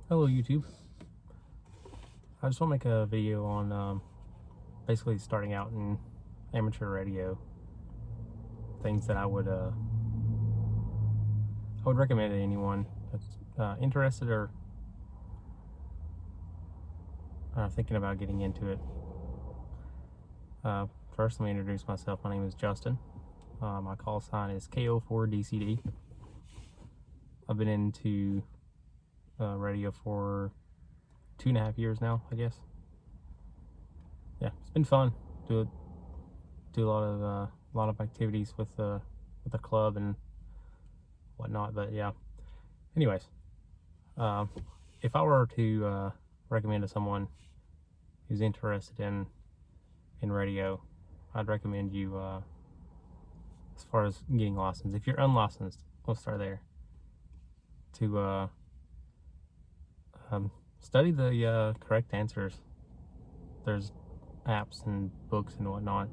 Hello YouTube. I just want to make a video on basically starting out in amateur radio. Things that I would recommend to anyone that's interested or thinking about getting into it. First, let me introduce myself. My name is Justin. My call sign is KO4DCD. I've been into radio for 2.5 years now, I guess. Yeah, it's been fun. Do a lot of activities with the club and whatnot. But yeah, anyways, if I were to recommend to someone who's interested in radio, I'd recommend you as far as getting licensed. If you're unlicensed, we'll start there. To study the correct answers. There's apps and books and whatnot.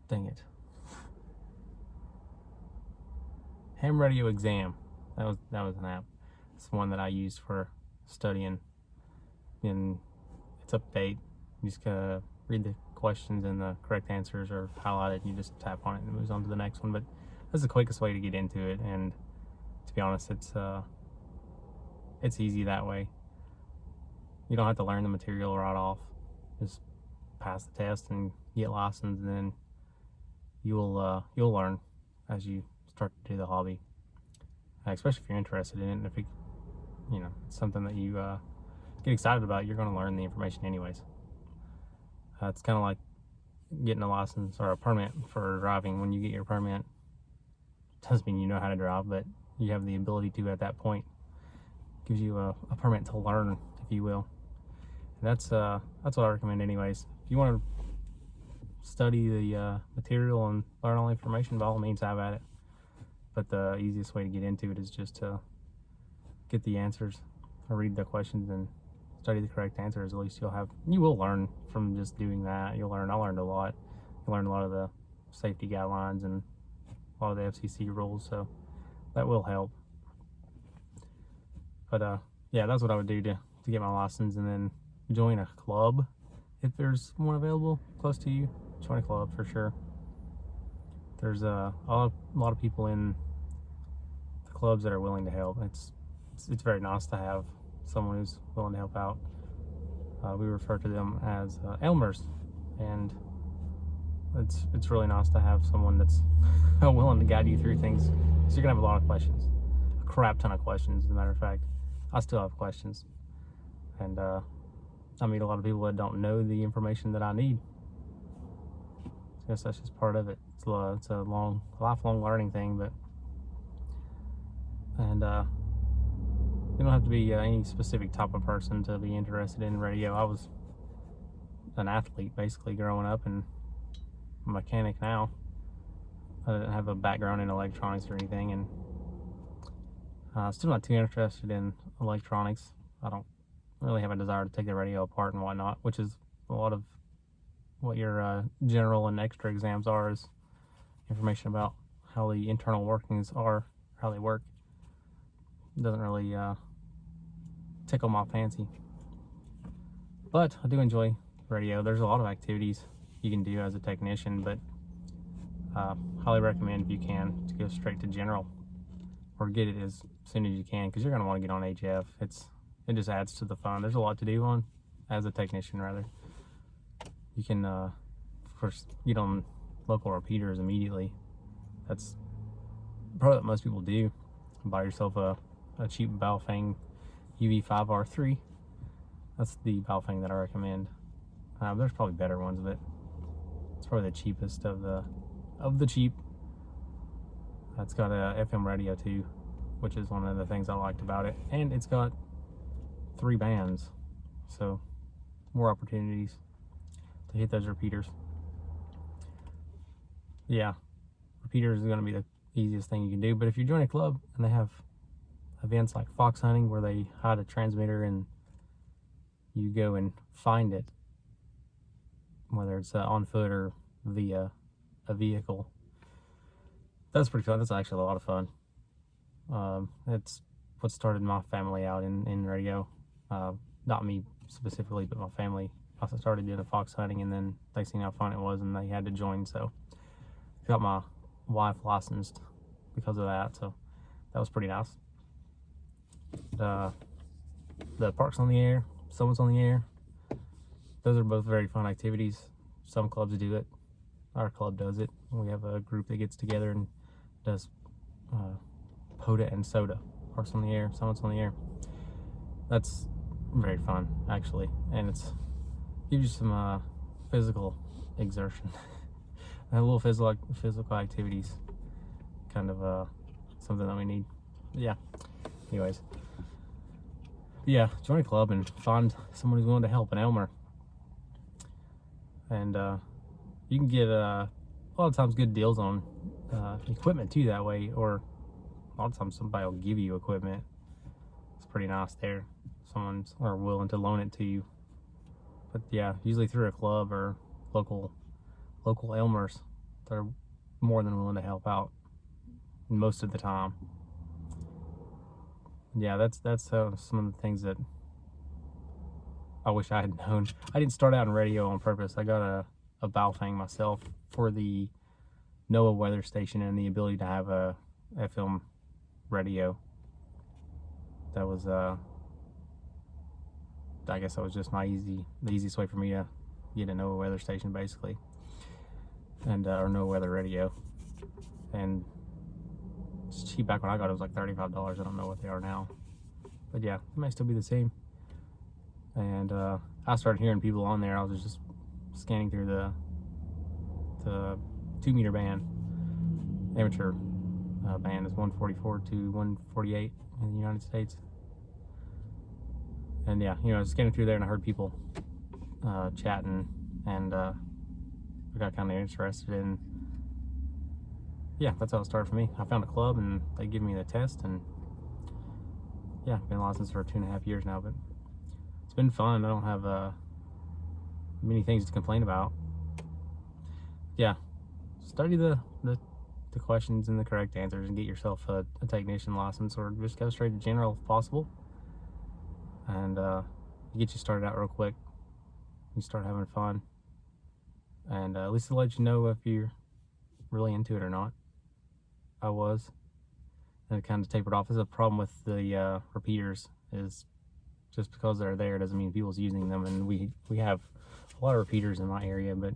Dang it. Ham Radio Exam. That was an app. It's the one that I used for studying, and it's up to date. You just gotta read the questions and the correct answers are highlighted. You just tap on it and it moves on to the next one. But that's the quickest way to get into it, and to be honest, it's easy that way. You don't have to learn the material right off. Just pass the test and get licensed, and then you'll learn as you start to do the hobby. Especially if you're interested in it, and if it's something that you get excited about, you're going to learn the information anyways. It's kind of like getting a license or a permit for driving. When you get your permit, it doesn't mean you know how to drive, but you have the ability to at that point. It gives you a permit to learn, if you will. And that's what I recommend anyways. If you want to study the material and learn all the information, by all means have at it. But the easiest way to get into it is just to get the answers, or read the questions and study the correct answers. At least you will learn from just doing that. I learned a lot. You learn a lot of the safety guidelines and a lot of the FCC rules, so that will help. But yeah, that's what I would do to get my license, and then join a club if there's one available close to you. Join a club for sure. There's a lot of people in the clubs that are willing to help. It's very nice to have someone who's willing to help out. We refer to them as Elmers, and it's really nice to have someone that's willing to guide you through things, because you're gonna have a lot of questions, a crap ton of questions. As a matter of fact, I still have questions, and I meet a lot of people that don't know the information that I need. I guess that's just part of it. It's a lifelong learning thing, and you don't have to be any specific type of person to be interested in radio. I was an athlete basically growing up, and a mechanic now. I didn't have a background in electronics or anything, and still not too interested in electronics. I don't really have a desire to take the radio apart and whatnot, which is a lot of what your general and extra exams are, is information about how the internal workings are, how they work. It doesn't really tickle my fancy, but I do enjoy radio. There's a lot of activities you can do as a technician, but highly recommend, if you can, to go straight to general, or get it as soon as you can, because you're going to want to get on HF. It just adds to the fun. There's a lot to do on as a technician, rather. You can of course get on local repeaters immediately. That's probably what most people do. Buy yourself a cheap Baofeng UV5R3. That's the Baofeng that I recommend. There's probably better ones, but it's probably the cheapest of the cheap. It's got a FM radio too, which is one of the things I liked about it, and it's got 3 bands, so more opportunities to hit those repeaters. Yeah, repeaters is going to be the easiest thing you can do. But if you join a club and they have events like fox hunting, where they hide a transmitter and you go and find it, whether it's on foot or via a vehicle, That's pretty fun. That's actually a lot of fun. It's what started my family out in radio. Not me specifically, but my family. I started doing fox hunting, and then they seen how fun it was, and they had to join. So got my wife licensed because of that. So that was pretty nice. The Parks on the Air, Summits on the Air. Those are both very fun activities. Some clubs do it. Our club does it. We have a group that gets together and does POTA and SOTA, Parks on the Air, Summits on the Air. That's very fun, actually, and it's gives you some physical exertion, and a little physical activities, kind of something that we need. Yeah. Anyways, yeah, join a club and find someone who's willing to help in Elmer, and you can get a lot of times good deals on equipment too that way, or a lot of times somebody will give you equipment. It's pretty nice there. Someone's willing to loan it to you. But yeah, usually through a club or local Elmers, they're more than willing to help out most of the time. Yeah, that's some of the things that I wish I had known. I didn't start out in radio on purpose. I got a Baofeng myself for the NOAA weather station and the ability to have a FM radio. That was I guess that was just the easiest way for me to get a NOAA weather station, basically, and or NOAA weather radio. And it's cheap. Back when I got it, was like $35. I don't know what they are now, but yeah, it might still be the same. And I started hearing people on there. I was just scanning through the 2-meter band. Amateur band is 144 to 148 in the United States. And yeah, I was scanning through there and I heard people chatting, and I got kind of interested in. Yeah, that's how it started for me. I found a club and they give me the test, and yeah, I've been licensed for 2.5 years now, but it's been fun. I don't have many things to complain about. Yeah, study the questions and the correct answers and get yourself a technician license, or just go straight to general if possible, and get you started out real quick. You start having fun, and at least it'll let you know if you're really into it or not. I was, and it kind of tapered off. There's a problem with the repeaters, is just because they're there doesn't mean people's using them, and we have a lot of repeaters in my area, but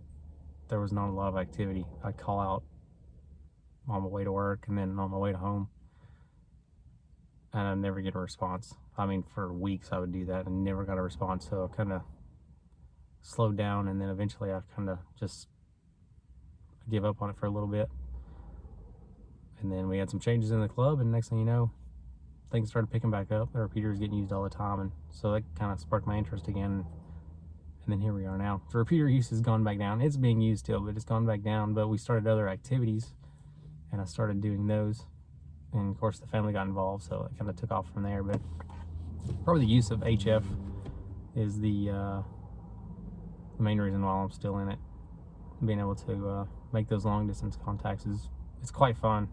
there was not a lot of activity. I'd call out on my way to work and then on my way to home, and I'd never get a response. I mean, for weeks I would do that and never got a response, so I kind of slowed down, and then eventually I kind of just give up on it for a little bit. And then we had some changes in the club, and next thing you know, things started picking back up. The repeater is getting used all the time, and so that kind of sparked my interest again. And then here we are now. The repeater use has gone back down. It's being used still, but it's gone back down. But we started other activities, and I started doing those. And of course, the family got involved, so it kind of took off from there. But probably the use of HF is the main reason why I'm still in it. Being able to make those long distance contacts it's quite fun.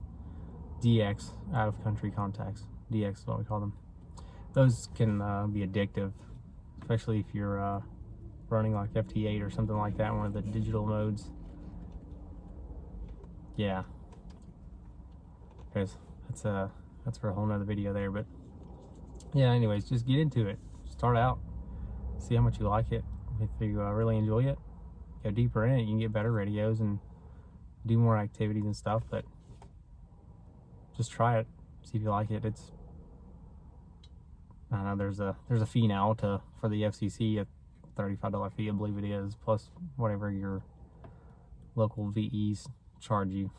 DX, out of country contacts. DX is what we call them. Those can be addictive, especially if you're running like FT8 or something like that, one of the digital modes. Yeah, because that's for a whole nother video there. But yeah, anyways, just get into it. Start out, see how much you like it. If you really enjoy it, go deeper in it. You can get better radios and do more activities and stuff, but just try it, see if you like it. It's, I don't know, there's a fee now for the FCC, a $35 fee, I believe it is, plus whatever your local VEs charge you.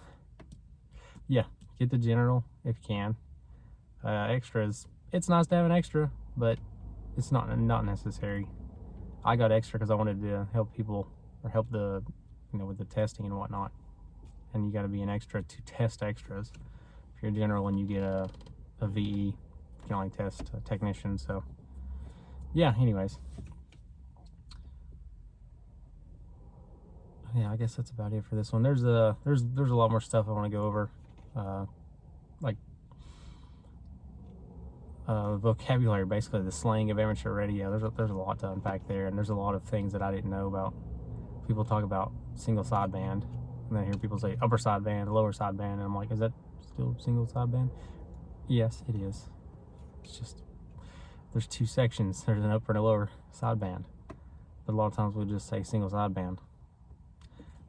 Yeah, get the general if you can. Extras, it's nice to have an extra, but it's not necessary. I got extra because I wanted to help people, or help the, with the testing and whatnot. And you got to be an extra to test extras. If you're a general and you get a VE, you can only test a technician. So yeah, anyways, yeah, I guess that's about it for this one. There's a lot more stuff I want to go over. like vocabulary, basically the slang of amateur radio. There's a lot to unpack there, and there's a lot of things that I didn't know about. People talk about single sideband, and then I hear people say upper sideband, lower sideband, and I'm like, is that still single sideband? Yes, it is. It's just there's two sections. There's an upper and a lower sideband, but a lot of times we'll just say single sideband.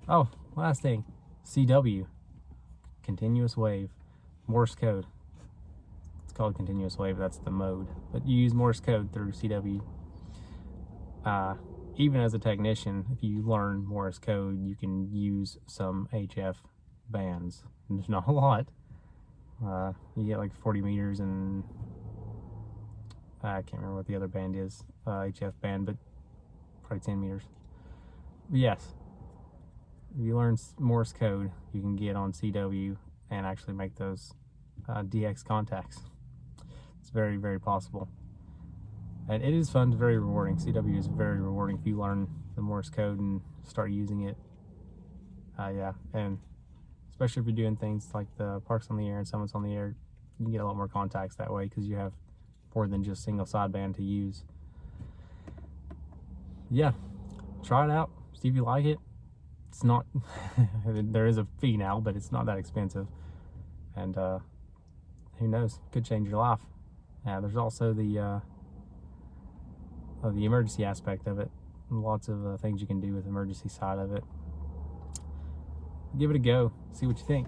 Oh, last thing, CW, continuous wave, Morse code. It's called continuous wave, that's the mode, but you use Morse code through CW. Even as a technician, if you learn Morse code, you can use some HF bands. And there's not a lot. You get like 40 meters, and I can't remember what the other band is, HF band, but probably 10 meters. But yes, if you learn Morse code, you can get on CW and actually make those DX contacts. It's very, very possible. And it is fun, very rewarding. CW is very rewarding if you learn the Morse code and start using it. Yeah, and especially if you're doing things like the Parks on the Air and Summits on the Air, you can get a lot more contacts that way because you have more than just single sideband to use. Yeah, try it out, see if you like it. It's not, there is a fee now, but it's not that expensive. And who knows, could change your life. There's also the emergency aspect of it. Lots of things you can do with the emergency side of it. Give it a go, see what you think.